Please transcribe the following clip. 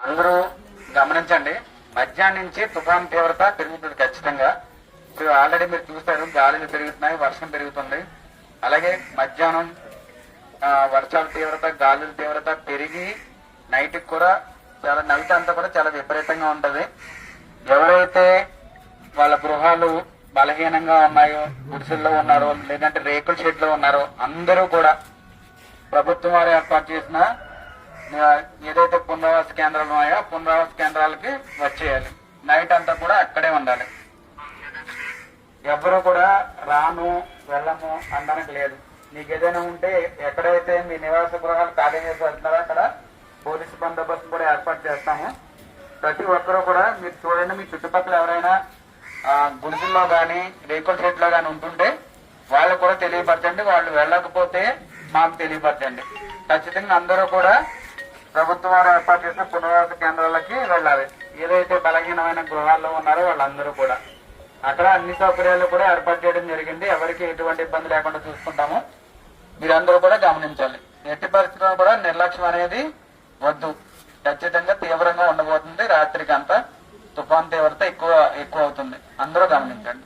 అందరూ గమనించండి. మధ్యాహ్నం నుంచి తుఫాన్ తీవ్రత పెరుగుతుంది ఖచ్చితంగా. ఇప్పుడు ఆల్రెడీ మీరు చూస్తారు, గాలులు పెరుగుతున్నాయి, వర్షం పెరుగుతుంది. అలాగే మధ్యాహ్నం వర్షాల తీవ్రత, గాలుల తీవ్రత పెరిగి నైట్ కూడా నైట్ అంతా కూడా చాలా విపరీతంగా ఉంటది. ఎవరైతే వాళ్ళ గృహాలు బలహీనంగా ఉన్నాయో, గుడిసెల్లో ఉన్నారో, లేదంటే రేకుల షెడ్ లో ఉన్నారో అందరూ కూడా ప్రభుత్వం వారు ఏర్పాటు చేసిన ఏదైతే పునరావాస కేంద్రాలు ఉన్నాయో పునరావాస కేంద్రాలకి వచ్చేయాలి. నైట్ అంతా కూడా అక్కడే ఉండాలి. ఎవరు కూడా రాను వెళ్ళము అనడానికి లేదు. మీకు ఏదైనా ఉంటే ఎక్కడైతే మీ నివాస గృహాలు ఖాళీ చేసి వెళ్తున్నారో అక్కడ పోలీసు బందోబస్తు కూడా ఏర్పాటు చేస్తాము. ప్రతి ఒక్కరూ కూడా మీరు చూడండి, మీ చుట్టుపక్కల ఎవరైనా గుడిసెల్లో గాని రేకుల షెడ్ లో గాని ఉంటుంటే వాళ్ళు కూడా తెలియపరచండి. వాళ్ళు వెళ్ళకపోతే మాకు తెలియపరచండి. ఖచ్చితంగా అందరూ కూడా ప్రభుత్వం వారు ఏర్పాటు చేసిన పునరావాస కేంద్రాలకి వెళ్ళాలి. ఏదైతే బలహీనమైన గృహాల్లో ఉన్నారో వాళ్ళందరూ కూడా అక్కడ అన్ని సౌకర్యాలు కూడా ఏర్పాటు చేయడం జరిగింది. ఎవరికి ఎటువంటి ఇబ్బంది లేకుండా చూసుకుంటాము. మీరందరూ కూడా గమనించాలి. ఎట్టి పరిస్థితుల్లో కూడా నిర్లక్ష్యం అనేది వద్దు. ఖచ్చితంగా తీవ్రంగా ఉండబోతుంది. రాత్రికి అంతా తుఫాన్ తీవ్రత ఎక్కువ అవుతుంది. అందరూ గమనించండి.